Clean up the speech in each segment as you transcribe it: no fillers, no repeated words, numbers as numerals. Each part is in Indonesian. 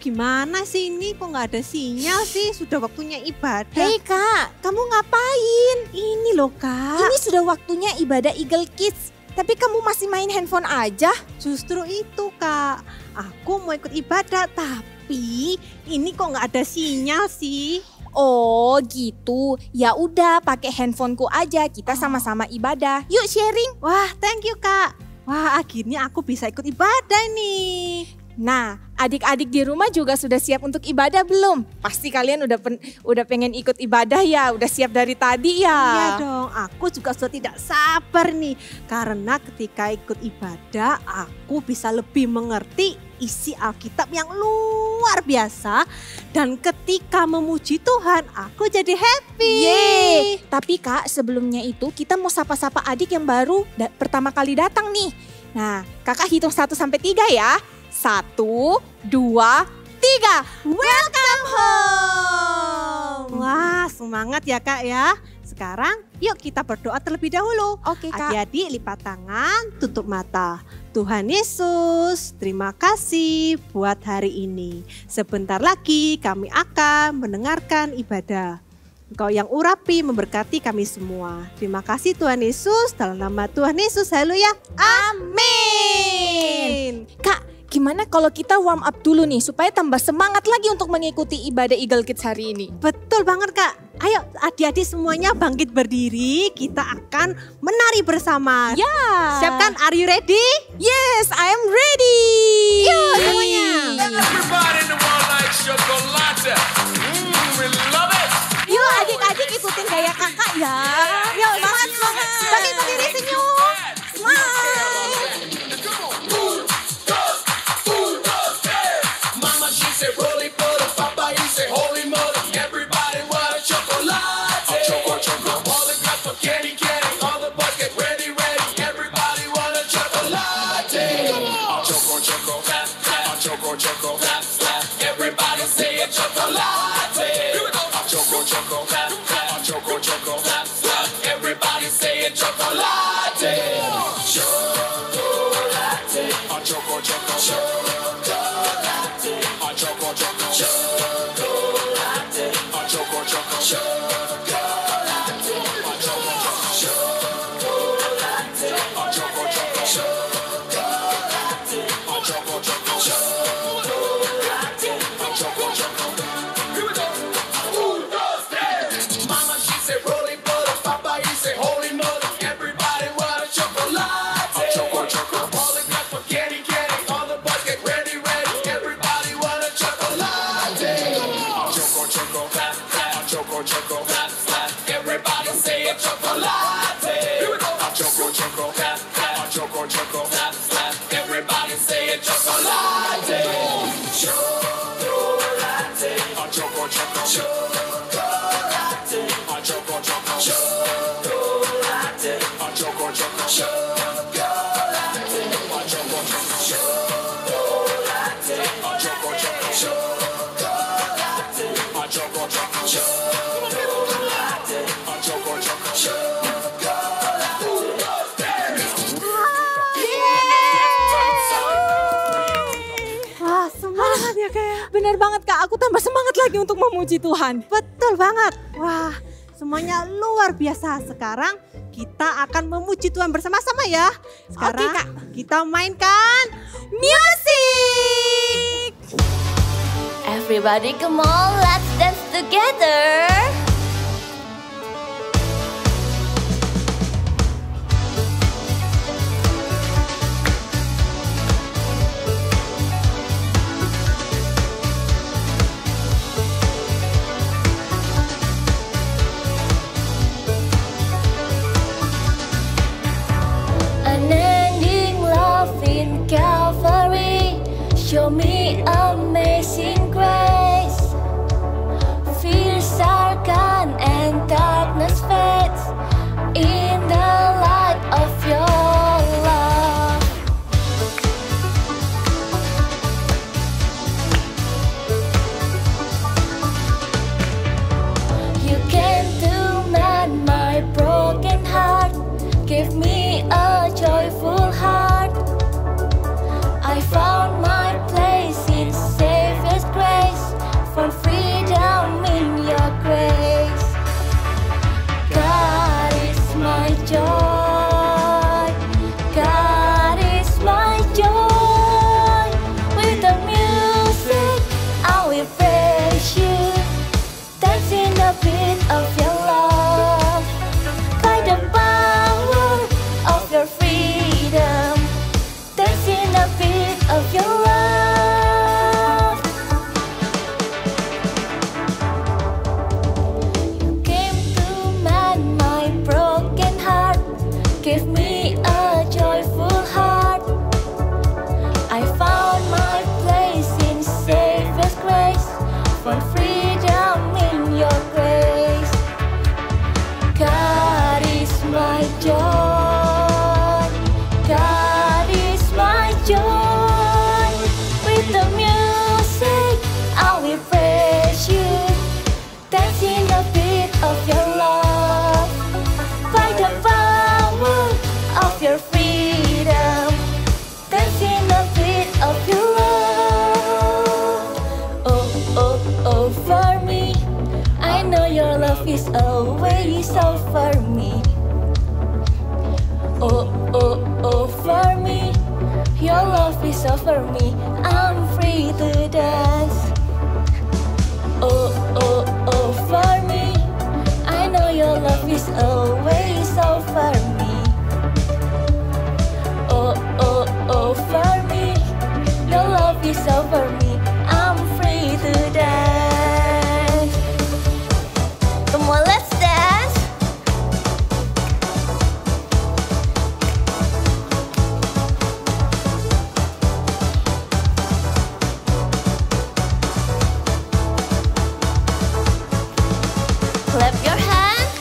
gimana sih ini? Kok nggak ada sinyal sih? Sudah waktunya ibadah. Hei Kak, kamu ngapain? Ini loh Kak. Ini sudah waktunya ibadah Eagle Kids. Tapi kamu masih main handphone aja? Justru itu Kak. Aku mau ikut ibadah tapi ini kok nggak ada sinyal sih? Oh gitu. Ya udah, pakai handphoneku aja. Kita sama-sama ibadah. Yuk sharing. Wah, thank you Kak. Wah, akhirnya aku bisa ikut ibadah nih. Nah, adik-adik di rumah juga sudah siap untuk ibadah belum? Pasti kalian udah pengen ikut ibadah ya, udah siap dari tadi ya? Iya dong, aku juga sudah tidak sabar nih. Karena ketika ikut ibadah, aku bisa lebih mengerti isi Alkitab yang luar biasa. Dan ketika memuji Tuhan, aku jadi happy. Yeay! Tapi Kak, sebelumnya itu kita mau sapa-sapa adik yang baru pertama kali datang nih. Nah, kakak hitung 1 sampai 3 ya. 1, 2, 3. Welcome home. Wah, semangat ya Kak ya. Sekarang yuk kita berdoa terlebih dahulu. Oke Kak. Adik-adik lipat tangan, tutup mata. Tuhan Yesus, terima kasih buat hari ini. Sebentar lagi kami akan mendengarkan ibadah. Engkau yang urapi memberkati kami semua. Terima kasih Tuhan Yesus, dalam nama Tuhan Yesus, haleluya. Amin. Kak, gimana kalau kita warm up dulu nih supaya tambah semangat lagi untuk mengikuti ibadah Eagle Kids hari ini? Betul banget Kak. Ayo adik-adik semuanya bangkit berdiri, kita akan menari bersama. Ya. Siap kan? Are you ready? Yes, I am ready. Yuk semuanya. Everybody in the world likes chocolate. We love it. Yuk adik-adik ikutin gaya kakak ya. Yuk semangat, semangat. Bangkit berdiri senyum. Mama, she said, roly poly, Papa, he said, holy moly. Everybody want a chocolate. Choco, choco. All the girls for candy, candy. All the boys get ready, ready. Everybody want a chocolate. Choco, choco. Choco, choco. Everybody say a chocolate. Choco, choco. Choco, choco. Everybody say a chocolate. Chocolate. Choco, choco. Chocolate. Choco, choco. Chocolate. Choco, choco. Chocolate. Choco, choco. Here we go. Mama, she said, roly poly. Papa, he said, holy moly. Everybody want a chocolate. Choco, choco. All the girls for candy, candy. All the boys get ready, ready. Everybody want a chocolate. Choco, choco. Choco, choco. Everybody say a chocolate. Here we go. Choco, choco. Choco, choco. Everybody say a chocolate. Chocolate. Choco, choco. Chocolate. Choco, choco. Chocolate. Choco, choco. Chocolate. Choco, choco. Chocolate. Choco, choco. Chocolate. Choco, choco. Chocolate. Choco, choco. Wah, semangat ya Kak ya. Bener banget Kak, aku tambah semangat lagi untuk memuji Tuhan. Betul banget. Wah, semuanya luar biasa. Sekarang kita akan memuji Tuhan bersama-sama ya. Sekarang Oke, Kak. kita mainkan musik. Everybody come on, let's dance together. Unending love in Calvary, show me amazing grace. Fierce are know your love is always over me. Oh, oh, oh, for me. Your love is over me. I'm free to dance. Oh, oh, oh, for me. I know your love is always over me. Oh, oh, oh, for me. Your love is over me. I'm free to dance. Come on, let's dance. Clap your hands.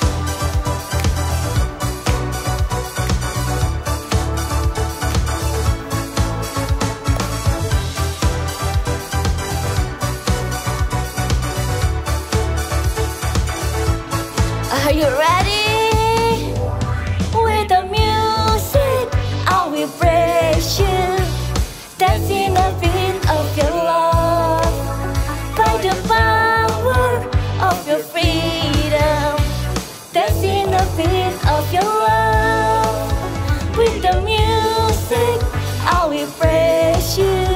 Are you ready? With the music, I will praise you. Dancing a beat of your love. By the power of your freedom. Dancing a beat of your love. With the music, I will praise you.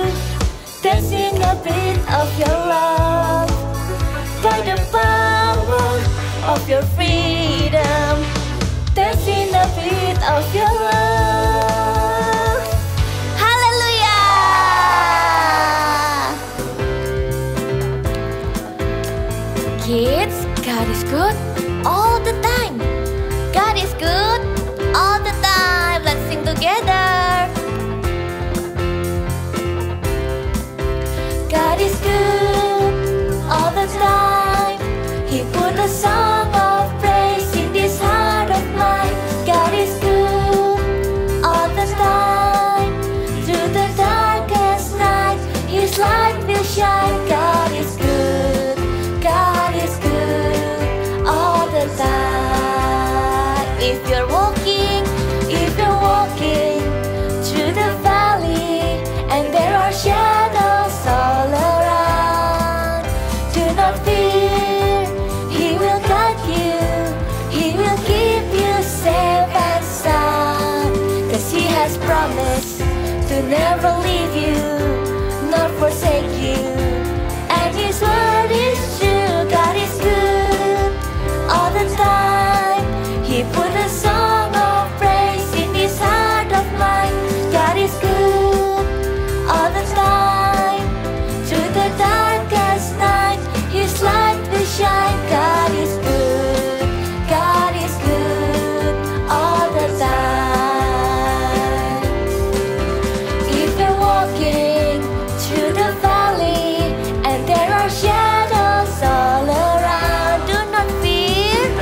Dancing a beat of your love. By the power of your freedom, dancing a beat of your love. Hallelujah! Kids, God is good all the time. God is good all the time. Let's sing together. God is good all the time. He put a song of praise in this heart of mine. God is good all the time. Through the darkest night, His light will shine. God is good. God is good all the time. If you're walking through the valley and there are shadows all around, do not fear. He will guide you. He will keep you safe and sound. 'Cause He has promised to never leave you nor forsake you. And His word is true. God is good all the time. He put a song of praise in this heart of mine. God is good all the time. Through the darkest night, His light will shine. God is good. God is good all the time. If you're walking through the valley and there are shadows all around, do not fear.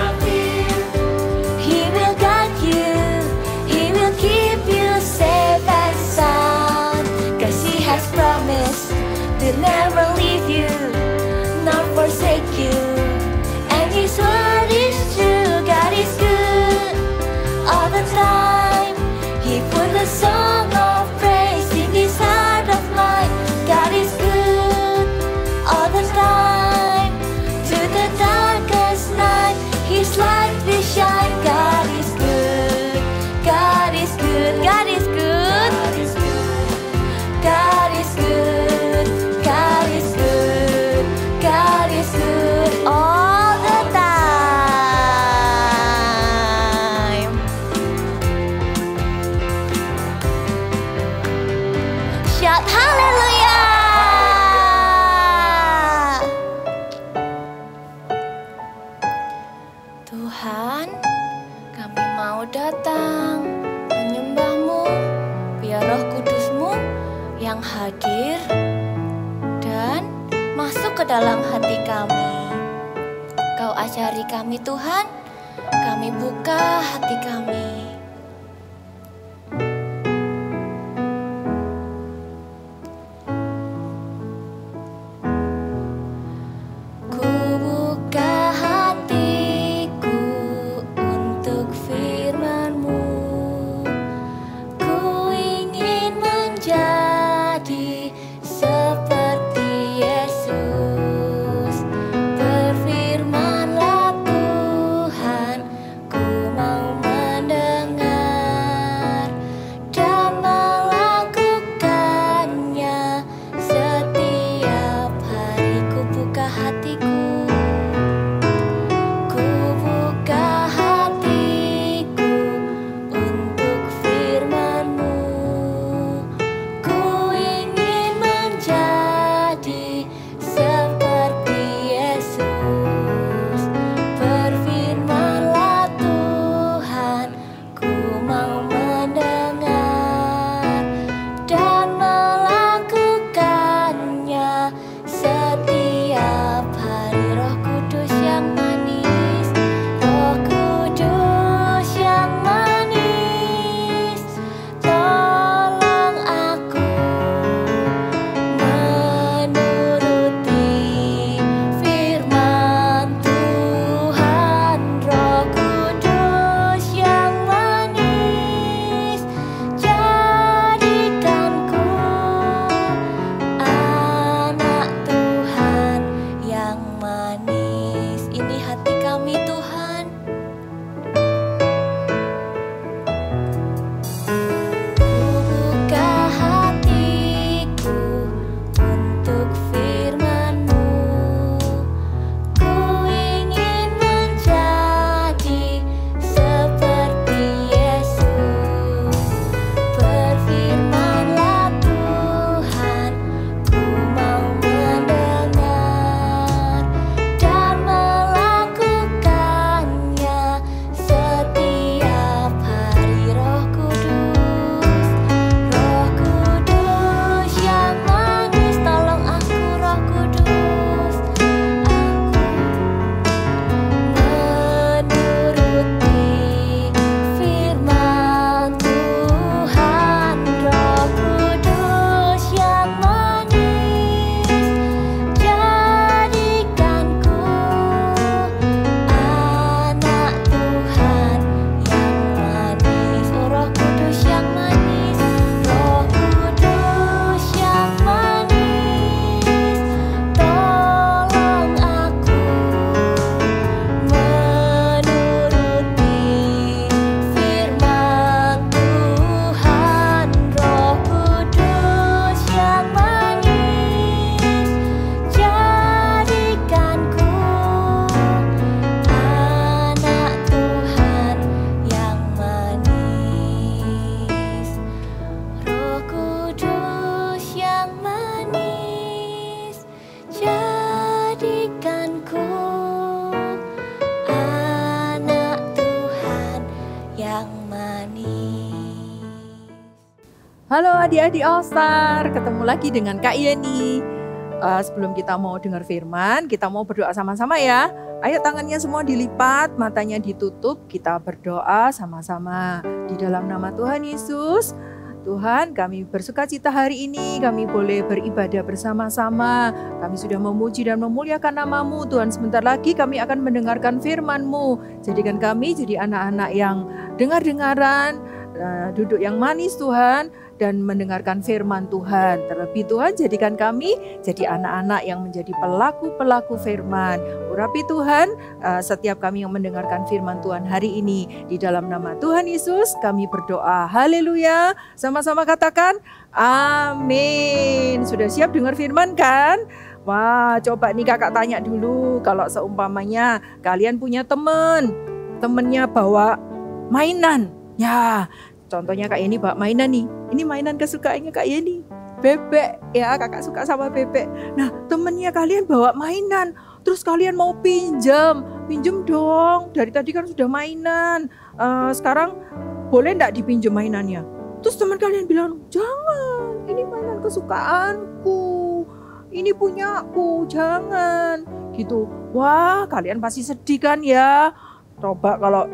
He will guide you. He will keep you safe and sound. 'Cause He has promised to never leave you nor forsake you. And His word is true. God is good all the time. He put a song of praise in this heart of mine. God is good all the time. Through the darkest night, His light will shine. God is good. God is good. God is good. God is good. God is good. God is good all the time. Shout hallelujah! Tuhan, kami mau datang menyembah-Mu, biar Roh Kudus-Mu yang hadir dan masuk ke dalam hati kami. Kau ajari kami Tuhan, kami buka hati kami. Ku buka hatiku untuk firman-Mu. Ku ingin menjadi seperti Yesus. Berfirmanlah Halo adik-adik All-Star, ketemu lagi dengan Kak Yeni. Sebelum kita mau dengar firman, kita mau berdoa sama-sama ya. Ayo tangannya semua dilipat, matanya ditutup, kita berdoa sama-sama. Di dalam nama Tuhan Yesus, Tuhan kami bersukacita hari ini, kami boleh beribadah bersama-sama. Kami sudah memuji dan memuliakan nama-Mu Tuhan. Sebentar lagi kami akan mendengarkan firman-Mu. Jadikan kami jadi anak-anak yang dengar-dengaran, duduk yang manis Tuhan, dan mendengarkan firman Tuhan. Terlebih Tuhan, jadikan kami jadi anak-anak yang menjadi pelaku-pelaku firman. Urapi Tuhan setiap kami yang mendengarkan firman Tuhan hari ini. Di dalam nama Tuhan Yesus kami berdoa. Haleluya. Sama-sama katakan amin. Sudah siap dengar firman kan? Wah, coba nih kakak tanya dulu. Kalau seumpamanya kalian punya temennya bawa mainan. Ya, contohnya Kak Yeni bawa mainan nih. Ini mainan kesukaannya Kak Yeni. Bebek, ya kakak suka sama bebek. Nah, temennya kalian bawa mainan. Terus kalian mau pinjam dong. Dari tadi kan sudah mainan. Sekarang boleh enggak dipinjam mainannya? Terus teman kalian bilang, jangan, ini mainan kesukaanku. Ini punyaku, jangan. Gitu. Wah, kalian pasti sedih kan ya. Coba kalau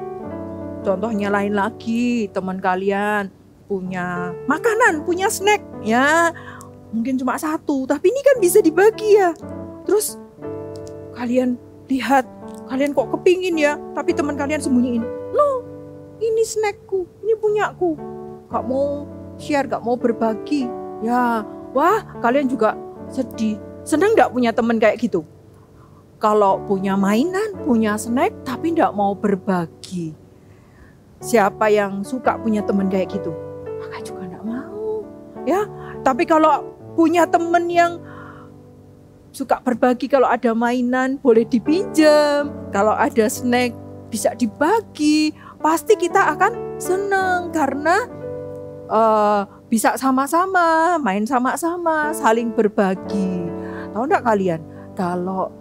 contohnya lain lagi, teman kalian punya makanan, punya snack ya. Mungkin cuma satu, tapi ini kan bisa dibagi ya. Terus kalian lihat, kalian kok kepingin ya, tapi teman kalian sembunyiin. Loh, ini snackku, ini punyaku. Gak mau share, gak mau berbagi. Ya, wah kalian juga sedih. Senang gak punya teman kayak gitu? Kalau punya mainan, punya snack, tapi gak mau berbagi. Siapa yang suka punya teman kayak gitu? Kakak juga enggak mau. Ya, tapi kalau punya teman yang suka berbagi, kalau ada mainan boleh dipinjam, kalau ada snack bisa dibagi, pasti kita akan senang karena bisa sama-sama, main sama-sama, saling berbagi. Tahu enggak kalian? Kalau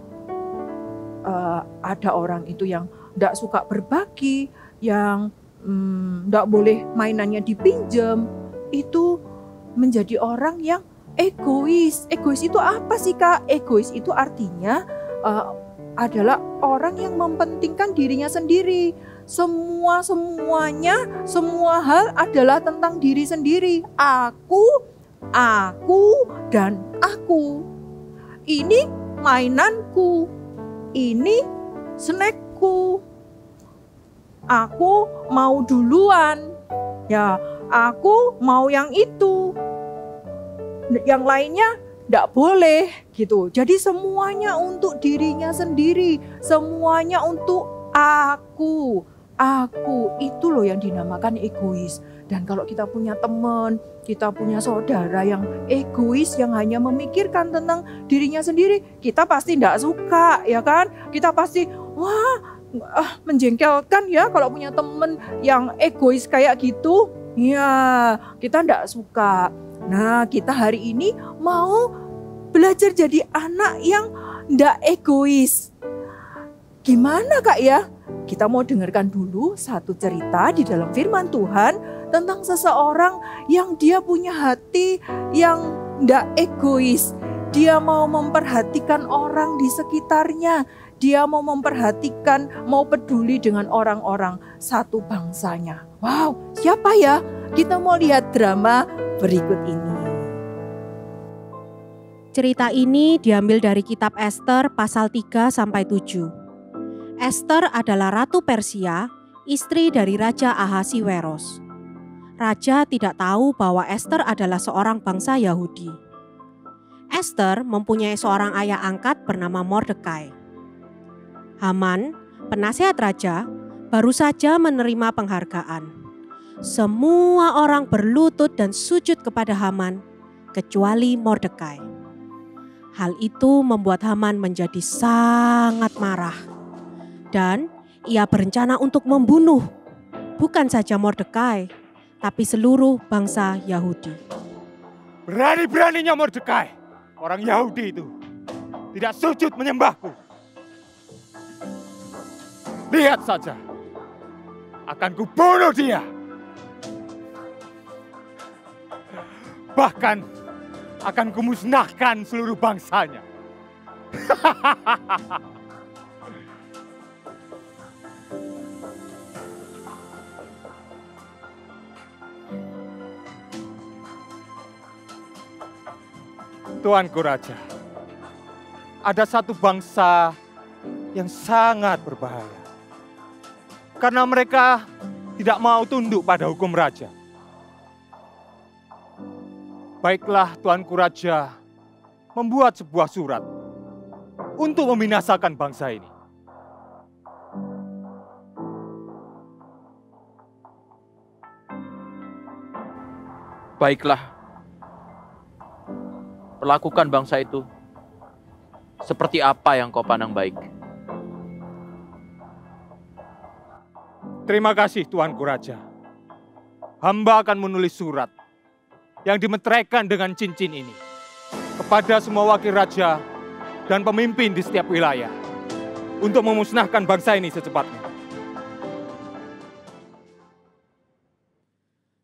ada orang itu yang enggak suka berbagi, yang nggak boleh mainannya dipinjam, itu menjadi orang yang egois. Egois itu apa sih Kak? Egois itu artinya adalah orang yang mementingkan dirinya sendiri. Semuanya, semua hal adalah tentang diri sendiri. Aku, dan aku. Ini mainanku, ini snackku. Aku mau duluan, ya aku mau yang itu, yang lainnya tidak boleh gitu. Jadi semuanya untuk dirinya sendiri, semuanya untuk aku itu loh yang dinamakan egois. Dan kalau kita punya teman, kita punya saudara yang egois, yang hanya memikirkan tentang dirinya sendiri, kita pasti tidak suka, ya kan? Kita pasti menjengkelkan ya kalau punya temen yang egois kayak gitu. Ya, kita enggak suka. Nah, kita hari ini mau belajar jadi anak yang enggak egois. Gimana Kak ya? Kita mau dengarkan dulu satu cerita di dalam firman Tuhan tentang seseorang yang dia punya hati yang enggak egois. Dia mau memperhatikan orang di sekitarnya. Dia mau memperhatikan, mau peduli dengan orang-orang satu bangsanya. Wow, siapa ya? Kita mau lihat drama berikut ini. Cerita ini diambil dari kitab Ester pasal 3-7. Ester adalah ratu Persia, istri dari Raja Ahasiweros. Raja tidak tahu bahwa Ester adalah seorang bangsa Yahudi. Ester mempunyai seorang ayah angkat bernama Mordekai. Haman, penasihat raja, baru saja menerima penghargaan. Semua orang berlutut dan sujud kepada Haman, kecuali Mordekai. Hal itu membuat Haman menjadi sangat marah. Dan ia berencana untuk membunuh, bukan saja Mordekai, tapi seluruh bangsa Yahudi. Berani-beraninya Mordekai, orang Yahudi itu, tidak sujud menyembahku. Lihat saja, akan kubunuh dia. bahkan akan kumusnahkan seluruh bangsanya. Tuanku Raja, ada satu bangsa yang sangat berbahaya. Karena mereka tidak mau tunduk pada hukum raja. Baiklah Tuanku Raja membuat sebuah surat untuk membinasakan bangsa ini. Baiklah. Perlakukan bangsa itu seperti apa yang kau pandang baik. Terima kasih Tuanku Raja. Hamba akan menulis surat yang dimeteraikan dengan cincin ini kepada semua wakil raja dan pemimpin di setiap wilayah untuk memusnahkan bangsa ini secepatnya.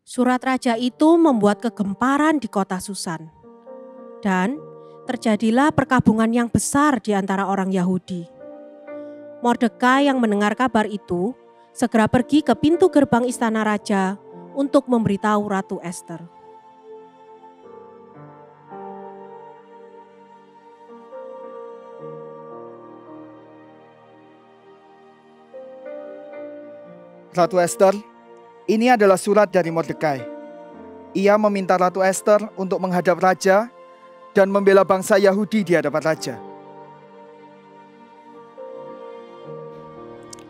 Surat raja itu membuat kegemparan di kota Susan. Dan terjadilah perkabungan yang besar di antara orang Yahudi. Mordekai yang mendengar kabar itu segera pergi ke pintu gerbang istana raja untuk memberitahu Ratu Ester. Ratu Ester, ini adalah surat dari Mordekai. Ia meminta Ratu Ester untuk menghadap raja dan membela bangsa Yahudi di hadapan raja.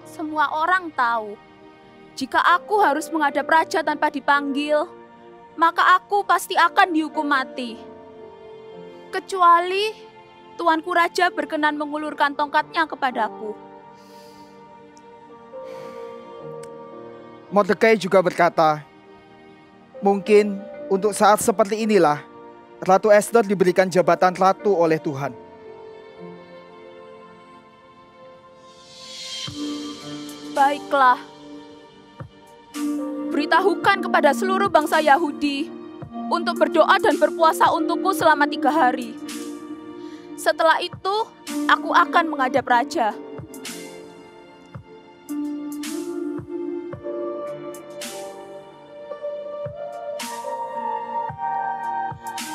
Semua orang tahu, jika aku harus menghadap raja tanpa dipanggil, maka aku pasti akan dihukum mati. Kecuali Tuanku Raja berkenan mengulurkan tongkatnya kepadaku. Mordekai juga berkata, mungkin untuk saat seperti inilah Ratu Ester diberikan jabatan ratu oleh Tuhan. Baiklah, beritahukan kepada seluruh bangsa Yahudi untuk berdoa dan berpuasa untukku selama 3 hari. Setelah itu, aku akan menghadap raja.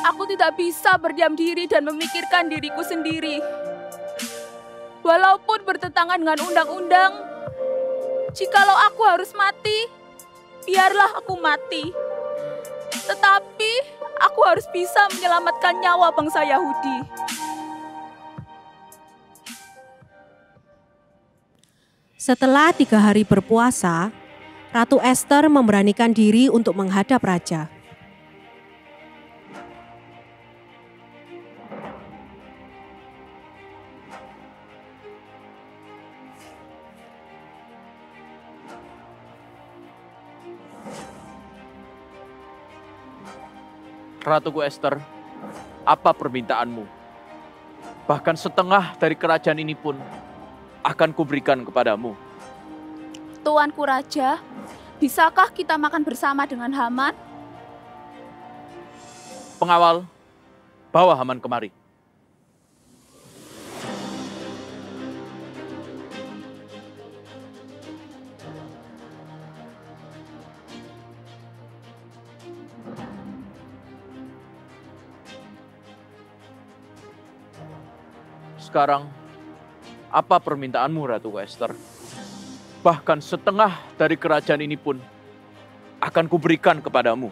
Aku tidak bisa berdiam diri dan memikirkan diriku sendiri. Walaupun bertentangan dengan undang-undang, jikalau aku harus mati, biarlah aku mati. Tetapi aku harus bisa menyelamatkan nyawa bangsa Yahudi. Setelah 3 hari berpuasa, Ratu Ester memberanikan diri untuk menghadap raja. Ratuku Ester, apa permintaanmu? Bahkan setengah dari kerajaan ini pun akan kuberikan kepadamu. Tuanku Raja, bisakah kita makan bersama dengan Haman? Pengawal, bawa Haman kemari. Sekarang, apa permintaanmu, Ratu Ester? Bahkan setengah dari kerajaan ini pun akan kuberikan kepadamu.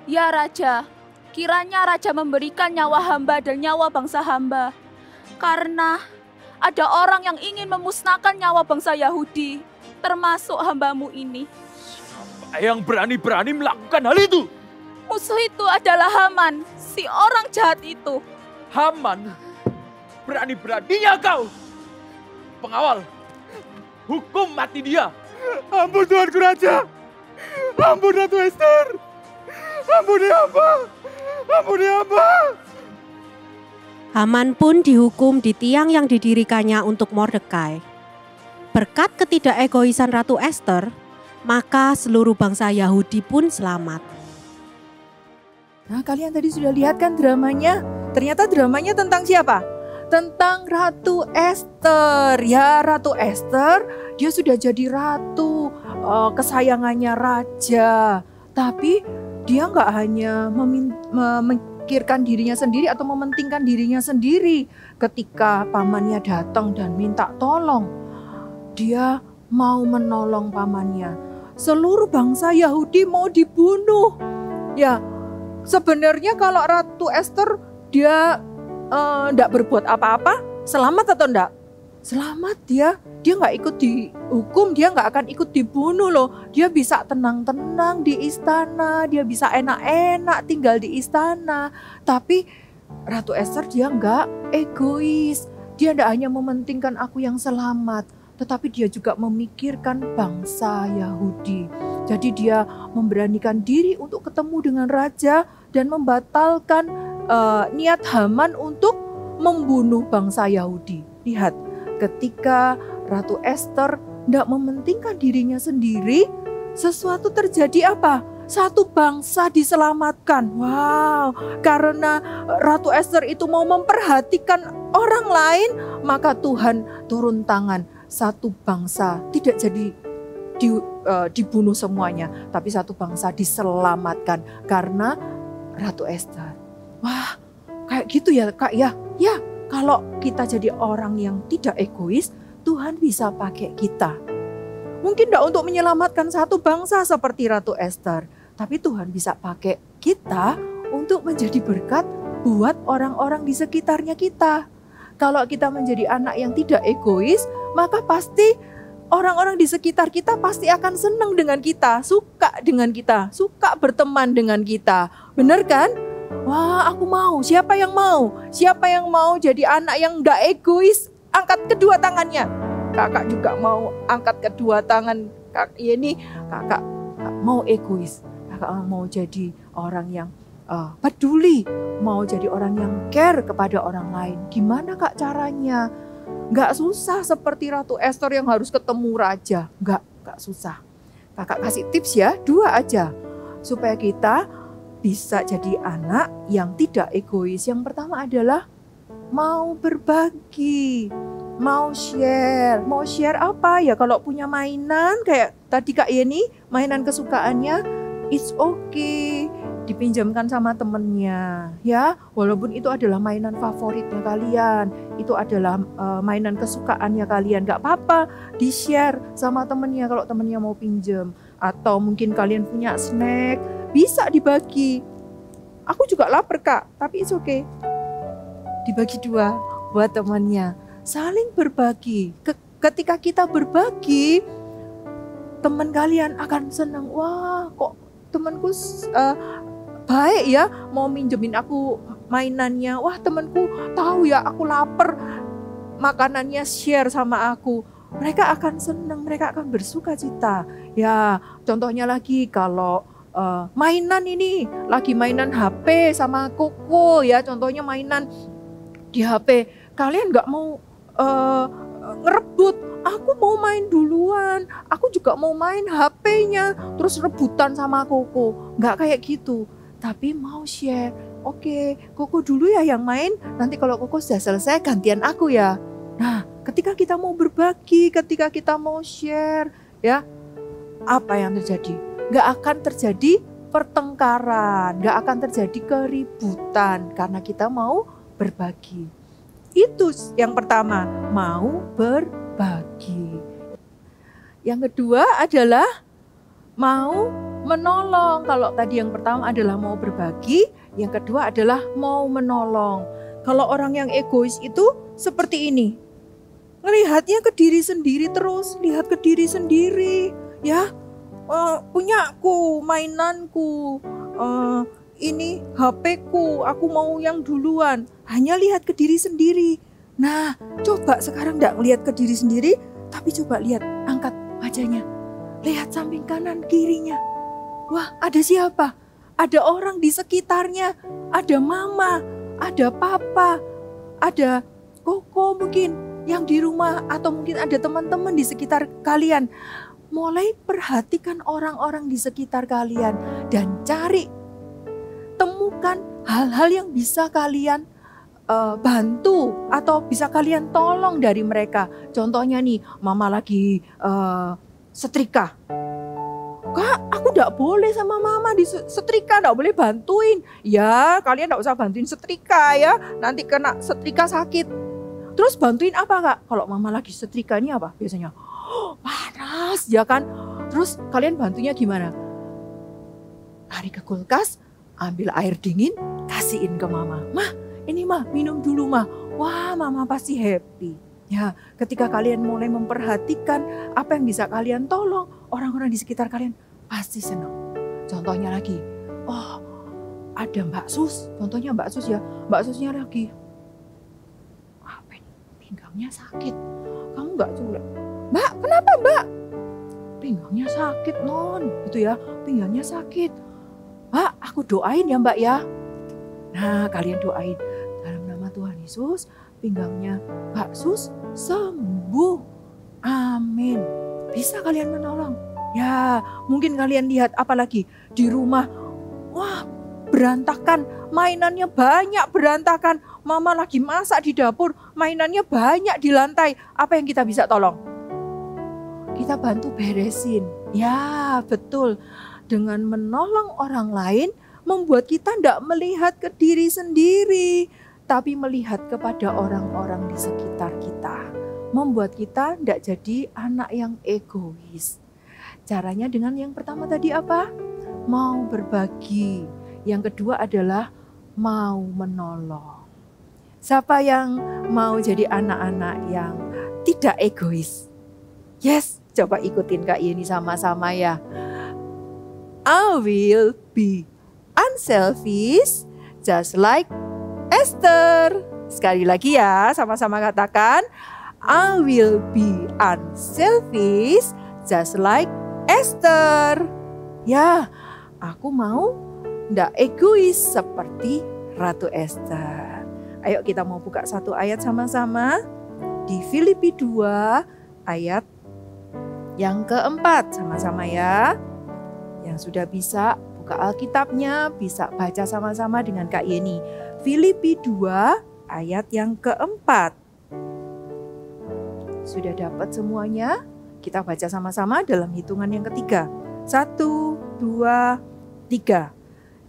Ya Raja, kiranya Raja memberikan nyawa hamba dan nyawa bangsa hamba. Karena ada orang yang ingin memusnahkan nyawa bangsa Yahudi, termasuk hambamu ini. Siapa yang berani-berani melakukan hal itu? Musuh itu adalah Haman, si orang jahat itu. Haman? Berani-beraninya kau! Pengawal, hukum mati dia! Ampun Tuanku Raja! Ampun Ratu Ester! Ampuni hamba! Ampuni hamba! Haman pun dihukum di tiang yang didirikannya untuk Mordekai. Berkat ketidakegoisan Ratu Ester, maka seluruh bangsa Yahudi pun selamat. Nah, kalian tadi sudah lihat kan dramanya? Ternyata dramanya tentang siapa? Tentang Ratu Ester. Ya, Ratu Ester, dia sudah jadi ratu, kesayangannya raja. Tapi dia nggak hanya memikirkan dirinya sendiri atau mementingkan dirinya sendiri. Ketika pamannya datang dan minta tolong, dia mau menolong pamannya. Seluruh bangsa Yahudi mau dibunuh. Ya, sebenarnya kalau Ratu Ester dia enggak berbuat apa-apa, selamat atau enggak? Selamat dia nggak ikut dihukum, dia nggak akan ikut dibunuh loh. Dia bisa tenang-tenang di istana, dia bisa enak-enak tinggal di istana. Tapi Ratu Ester dia nggak egois, dia nggak hanya mementingkan aku yang selamat, tetapi dia juga memikirkan bangsa Yahudi. Jadi dia memberanikan diri untuk ketemu dengan raja dan membatalkan niat Haman untuk membunuh bangsa Yahudi. Lihat, ketika Ratu Ester tidak mementingkan dirinya sendiri, sesuatu terjadi apa? Satu bangsa diselamatkan. Wow, karena Ratu Ester itu mau memperhatikan orang lain, maka Tuhan turun tangan. Satu bangsa tidak jadi dibunuh semuanya, tapi satu bangsa diselamatkan karena Ratu Ester. Wah, kayak gitu ya Kak ya. Ya, kalau kita jadi orang yang tidak egois, Tuhan bisa pakai kita. Mungkin tidak untuk menyelamatkan satu bangsa seperti Ratu Ester, tapi Tuhan bisa pakai kita untuk menjadi berkat buat orang-orang di sekitarnya kita. Kalau kita menjadi anak yang tidak egois, maka pasti orang-orang di sekitar kita pasti akan senang dengan kita, suka dengan kita, suka berteman dengan kita. Benar kan? Wah, aku mau. Siapa yang mau? Siapa yang mau jadi anak yang gak egois? Angkat kedua tangannya. Kakak juga mau angkat kedua tangan. Kakak mau egois. Kakak mau jadi orang yang peduli. Mau jadi orang yang care kepada orang lain. Gimana Kak caranya? Gak susah seperti Ratu Ester yang harus ketemu raja. Gak susah. Kakak kasih tips ya, 2 aja. Supaya kita bisa jadi anak yang tidak egois. Yang pertama adalah mau berbagi, mau share. Mau share apa ya? Kalau punya mainan kayak tadi Kak Yeni, mainan kesukaannya, it's okay, dipinjamkan sama temennya ya. Walaupun itu adalah mainan favoritnya kalian, itu adalah mainan kesukaannya kalian, gak apa-apa, di-share sama temennya kalau temennya mau pinjam. Atau mungkin kalian punya snack, bisa dibagi. Aku juga lapar Kak, tapi it's okay. Dibagi 2 buat temannya. Saling berbagi. Ketika kita berbagi, teman kalian akan senang. Wah, kok temanku baik ya, mau minjemin aku mainannya. Wah, temanku tahu ya aku lapar, makanannya share sama aku. Mereka akan senang, mereka akan bersuka cita. Ya, contohnya lagi kalau mainan ini, lagi mainan HP sama Koko ya, contohnya mainan di HP. Kalian gak mau ngerebut, aku mau main duluan, aku juga mau main HP-nya, terus rebutan sama Koko. Gak kayak gitu, tapi mau share. Oke, Koko dulu ya yang main, nanti kalau Koko sudah selesai gantian aku ya. Nah, ketika kita mau berbagi, ketika kita mau share, ya, apa yang terjadi? Gak akan terjadi pertengkaran, gak akan terjadi keributan karena kita mau berbagi. Itu yang pertama, mau berbagi. Yang kedua adalah mau menolong. Kalau tadi yang pertama adalah mau berbagi, yang kedua adalah mau menolong. Kalau orang yang egois itu seperti ini. Ngelihatnya ke diri sendiri terus, lihat ke diri sendiri, ya. Punyaku, mainanku, ini HP-ku, aku mau yang duluan. Hanya lihat ke diri sendiri. Nah, coba sekarang enggak lihat ke diri sendiri, tapi coba lihat, angkat wajahnya. Lihat samping kanan kirinya. Wah, ada siapa? Ada orang di sekitarnya. Ada mama, ada papa, ada Koko mungkin yang di rumah, atau mungkin ada teman-teman di sekitar kalian. Mulai perhatikan orang-orang di sekitar kalian dan cari temukan hal-hal yang bisa kalian bantu atau bisa kalian tolong dari mereka. Contohnya nih, mama lagi setrika. Kak, aku gak boleh sama mama di setrika, gak boleh bantuin. Ya, kalian gak usah bantuin setrika ya, nanti kena setrika sakit. Terus bantuin apa Kak? Kalau mama lagi setrika ini apa biasanya? Panas ya kan? Terus kalian bantunya gimana? Lari ke kulkas, ambil air dingin, kasihin ke mama. Mah, ini mah minum dulu mah. Wah, mama pasti happy. Ya, ketika kalian mulai memperhatikan apa yang bisa kalian tolong, orang-orang di sekitar kalian pasti senang. Contohnya lagi, oh ada Mbak Sus, contohnya Mbak Sus ya. Mbak Susnya lagi, apa ini? Pinggangnya sakit. Kamu gak sulit? Mbak, kenapa Mbak? Pinggangnya sakit non, gitu ya, pinggangnya sakit. Mbak, aku doain ya Mbak ya. Nah, kalian doain dalam nama Tuhan Yesus, pinggangnya Mbak Sus sembuh. Amin. Bisa kalian menolong. Ya, mungkin kalian lihat apalagi di rumah. Wah, berantakan. Mainannya banyak berantakan. Mama lagi masak di dapur. Mainannya banyak di lantai. Apa yang kita bisa tolong? Kita bantu beresin. Ya, betul. Dengan menolong orang lain, membuat kita tidak melihat ke diri sendiri, tapi melihat kepada orang-orang di sekitar kita. Membuat kita tidak jadi anak yang egois. Caranya dengan yang pertama tadi apa? Mau berbagi. Yang kedua adalah mau menolong. Siapa yang mau jadi anak-anak yang tidak egois? Yes, coba ikutin Kak Yeni sama-sama ya. I will be unselfish just like Esther. Sekali lagi ya, sama-sama katakan. I will be unselfish just like Esther. Ya, aku mau ndak egois seperti Ratu Esther. Ayo kita mau buka satu ayat sama-sama. Di Filipi 2 ayat yang keempat sama-sama ya. Yang sudah bisa buka Alkitabnya, bisa baca sama-sama dengan Kak Yeni. Filipi 2 ayat yang keempat. Sudah dapat semuanya? Kita baca sama-sama dalam hitungan yang ketiga. 1, 2, 3.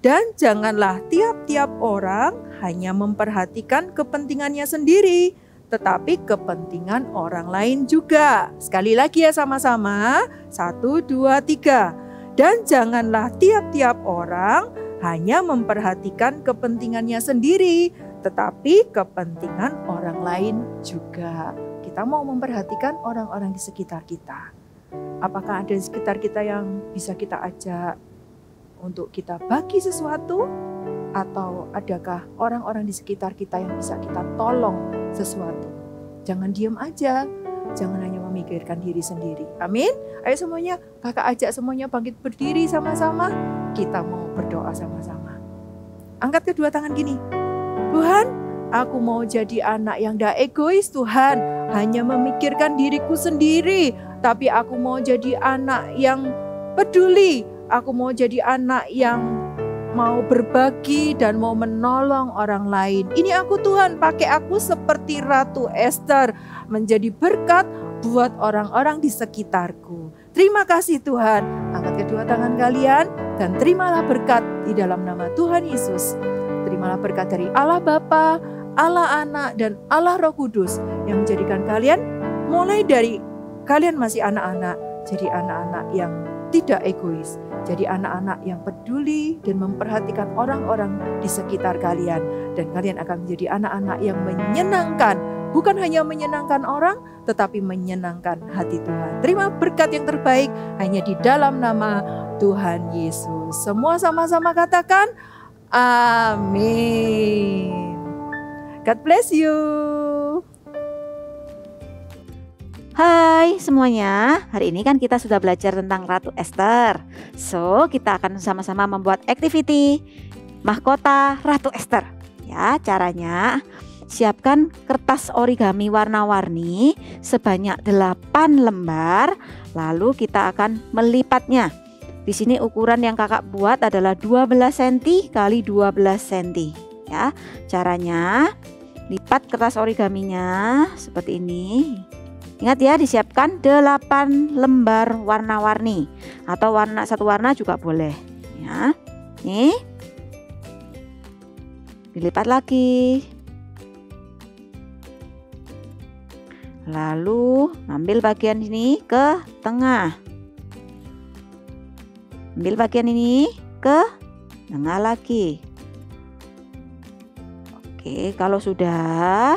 Dan janganlah tiap-tiap orang hanya memperhatikan kepentingannya sendiri, tetapi kepentingan orang lain juga. Sekali lagi ya sama-sama. 1, 2, 3. Dan janganlah tiap-tiap orang hanya memperhatikan kepentingannya sendiri, tetapi kepentingan orang lain juga. Kita mau memperhatikan orang-orang di sekitar kita. Apakah ada di sekitar kita yang bisa kita ajak untuk kita bagi sesuatu? Atau adakah orang-orang di sekitar kita yang bisa kita tolong sesuatu? Jangan diam aja. Jangan hanya memikirkan diri sendiri. Amin. Ayo semuanya, kakak ajak semuanya bangkit berdiri sama-sama. Kita mau berdoa sama-sama. Angkat kedua tangan gini. Tuhan, aku mau jadi anak yang gak egois Tuhan. Hanya memikirkan diriku sendiri. Tapi aku mau jadi anak yang peduli. Aku mau jadi anak yang mau berbagi dan mau menolong orang lain. Ini aku Tuhan, pakai aku seperti Ratu Esther. Menjadi berkat buat orang-orang di sekitarku. Terima kasih Tuhan. Angkat kedua tangan kalian dan terimalah berkat di dalam nama Tuhan Yesus. Terimalah berkat dari Allah Bapa, Allah Anak, dan Allah Roh Kudus yang menjadikan kalian mulai dari kalian masih anak-anak, jadi anak-anak yang tidak egois, jadi anak-anak yang peduli dan memperhatikan orang-orang di sekitar kalian, dan kalian akan menjadi anak-anak yang menyenangkan, bukan hanya menyenangkan orang, tetapi menyenangkan hati Tuhan. Terima berkat yang terbaik hanya di dalam nama Tuhan Yesus. Semua sama-sama katakan amin. God bless you. Hai semuanya, hari ini kan kita sudah belajar tentang Ratu Esther. So, kita akan sama-sama membuat activity mahkota Ratu Esther. Ya, caranya siapkan kertas origami warna-warni sebanyak 8 lembar. Lalu kita akan melipatnya. Di sini ukuran yang kakak buat adalah 12 cm kali 12 cm. Ya, caranya lipat kertas origaminya seperti ini. Ingat ya, disiapkan 8 lembar warna-warni atau satu warna juga boleh. Ya, nih, dilipat lagi. Lalu ambil bagian ini ke tengah. Ambil bagian ini ke tengah lagi. Oke, kalau sudah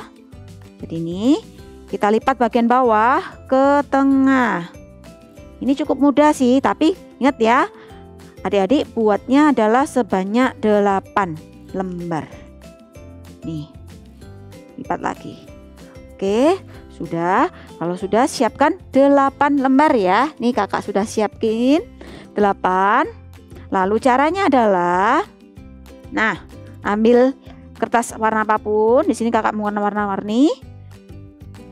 jadi ini, kita lipat bagian bawah ke tengah. Ini cukup mudah sih, tapi ingat ya, adik-adik buatnya adalah sebanyak 8 lembar. Nih, lipat lagi. Oke, sudah. Kalau sudah, siapkan 8 lembar ya. Nih kakak sudah siapin 8. Lalu caranya adalah, nah, ambil kertas warna apapun. Di sini kakak mau warna-warni.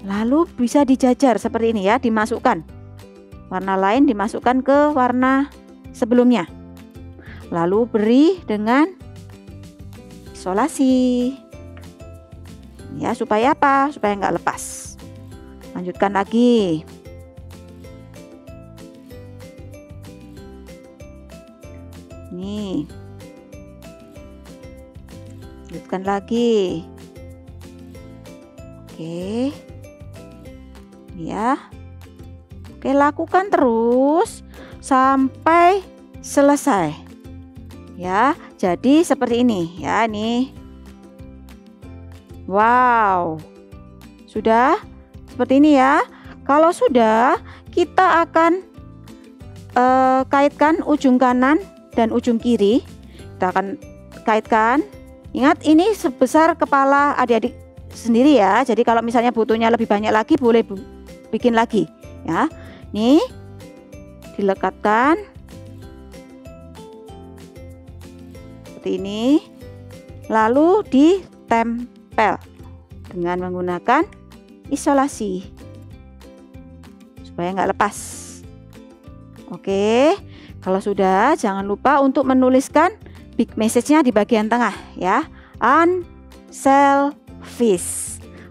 Lalu bisa dijajar seperti ini ya, dimasukkan. Warna lain dimasukkan ke warna sebelumnya. Lalu beri dengan isolasi. Ya, supaya apa? Supaya nggak lepas. Lanjutkan lagi. Nih, lanjutkan lagi. Oke, ya. Oke, lakukan terus sampai selesai. Ya, jadi seperti ini ya, nih. Wow, sudah seperti ini ya. Kalau sudah, kita akan kaitkan ujung kanan dan ujung kiri. Kita akan kaitkan. Ingat, ini sebesar kepala adik-adik sendiri ya. Jadi kalau misalnya butuhnya lebih banyak lagi, boleh bikin lagi ya. Nih, dilekatkan seperti ini. Lalu ditempel dengan menggunakan isolasi supaya nggak lepas. Oke, kalau sudah, jangan lupa untuk menuliskan big message-nya di bagian tengah ya. Unselfish.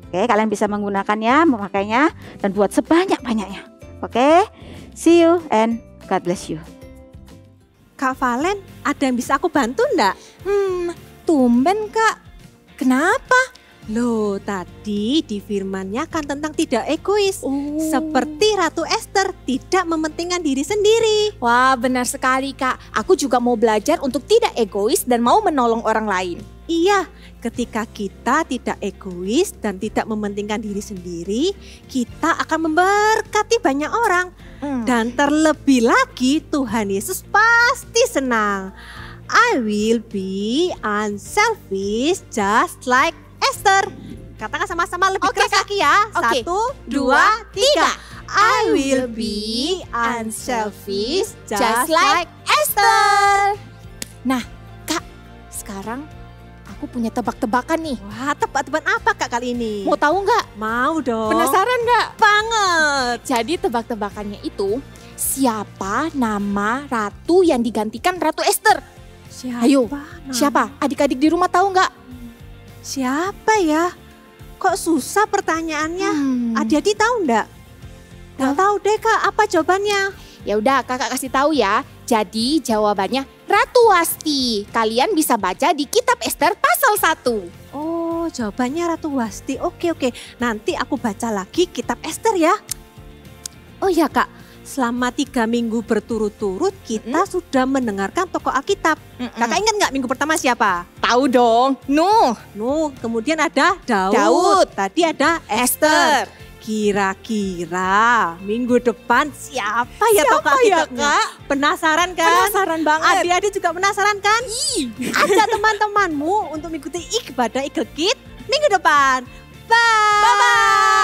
Oke, kalian bisa menggunakannya, memakainya, dan buat sebanyak-banyaknya. Oke, see you and God bless you. Kak Valen, ada yang bisa aku bantu enggak? Tumben Kak. Kenapa? Loh, tadi di firmannya kan tentang tidak egois. Seperti Ratu Esther, tidak mementingkan diri sendiri. Wah, benar sekali Kak. Aku juga mau belajar untuk tidak egois dan mau menolong orang lain. Iya, ketika kita tidak egois dan tidak mementingkan diri sendiri, kita akan memberkati banyak orang. Dan terlebih lagi, Tuhan Yesus pasti senang. I will be unselfish just like Esther. Katakan sama-sama lebih keras lagi ya. 1, 2, 3. I will be unselfish just like Esther. Nah, Kak, sekarang aku punya tebak-tebakan nih. Wah, tebak-tebakan apa Kak kali ini? Mau tahu nggak? Mau dong. Penasaran nggak? Banget. Jadi tebak-tebakannya itu, siapa nama ratu yang digantikan Ratu Esther? Ayo, siapa? Adik-adik di rumah tahu nggak? Siapa ya? Kok susah pertanyaannya? Adik-adik tahu nggak? Nggak tahu deh Kak, apa jawabannya? Ya udah, kakak kasih tahu ya. Jadi jawabannya Ratu Wasti. Kalian bisa baca di Kitab Esther pasal 1. Oh, jawabannya Ratu Wasti. Oke. Nanti aku baca lagi Kitab Esther ya. Oh ya Kak, selama 3 minggu berturut-turut kita sudah mendengarkan tokoh Alkitab. Kakak ingat nggak minggu pertama siapa? Tahu dong, Nuh. Kemudian ada Daud. Tadi ada Esther. Kira-kira minggu depan siapa ya tokoh Alkitabnya? Kak? Penasaran kan? Penasaran banget. Adik-adik juga penasaran kan? Ajak teman-temanmu untuk mengikuti ibadah Eagle Kid minggu depan. Bye. Bye-bye.